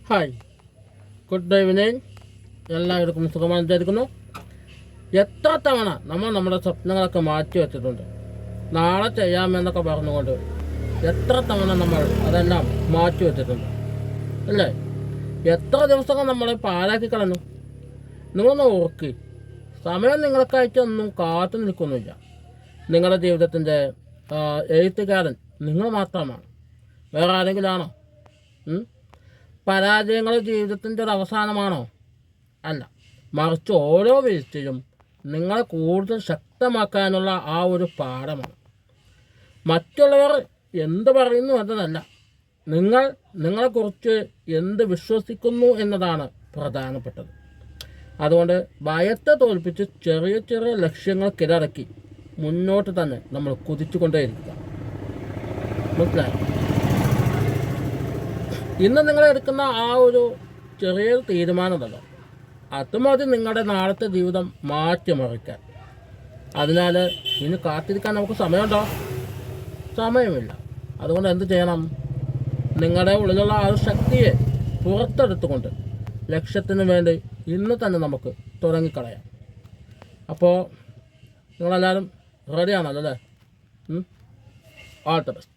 Hi, good evening. എല്ലാവർക്കും സുഖമായി വിചാരിക്കുന്നു. എത്ര തവണ നമ്മൾ നമ്മുടെ സ്വപ്നങ്ങളൊക്കെ മാറ്റി വെച്ചിട്ടുണ്ട്. നാളെ ചെയ്യാമെന്നൊക്കെ പറഞ്ഞുകൊണ്ട് എത്ര തവണ നമ്മൾ അതെല്ലാം മാറ്റി വെച്ചിട്ടുണ്ട് അല്ലേ? എത്ര ദിവസങ്ങൾ നമ്മൾ പാഴാക്കി കളഞ്ഞു. നിങ്ങളൊന്ന് ഓർക്കി, സമയം നിങ്ങൾക്കായിട്ടൊന്നും കാത്തു നിൽക്കുന്നില്ല. നിങ്ങളുടെ ജീവിതത്തിൻ്റെ എഴുത്തുകാരൻ നിങ്ങൾ മാത്രമാണ്. വേറെ ആരെങ്കിലും ആണോ? പരാജയങ്ങൾ ജീവിതത്തിൻ്റെ ഒരു അവസാനമാണോ? അല്ല, മറിച്ച് ഓരോ വീഴ്ചയും നിങ്ങളെ കൂടുതൽ ശക്തമാക്കാനുള്ള ആ ഒരു പാഠമാണ്. മറ്റുള്ളവർ എന്ത് പറയുന്നു എന്നതല്ല, നിങ്ങളെക്കുറിച്ച് എന്ത് വിശ്വസിക്കുന്നു എന്നതാണ് പ്രധാനപ്പെട്ടത്. അതുകൊണ്ട് ഭയത്തെ തോൽപ്പിച്ച് ചെറിയ ചെറിയ ലക്ഷ്യങ്ങൾ കീഴടക്കി മുന്നോട്ട് തന്നെ നമ്മൾ കുതിച്ചുകൊണ്ടേയിരിക്കുക. മനസ്സിലായി? ഇന്ന് നിങ്ങൾ എടുക്കുന്ന ആ ഒരു ചെറിയൊരു തീരുമാനമല്ലോ, അത് മതി നിങ്ങളുടെ നാളത്തെ ജീവിതം മാറ്റിമറിക്കാൻ. അതിനാൽ ഇനി കാത്തിരിക്കാൻ നമുക്ക് സമയമുണ്ടോ? സമയമില്ല. അതുകൊണ്ട് എന്ത് ചെയ്യണം? നിങ്ങളുടെ ഉള്ളിലുള്ള ആ ഒരു ശക്തിയെ പുറത്തെടുത്തുകൊണ്ട് ലക്ഷ്യത്തിന് വേണ്ടി ഇന്ന് തന്നെ നമുക്ക് തുടങ്ങിക്കളയാം. അപ്പോൾ നിങ്ങളെല്ലാവരും റെഡിയാണല്ലോ അല്ലേ? All the best.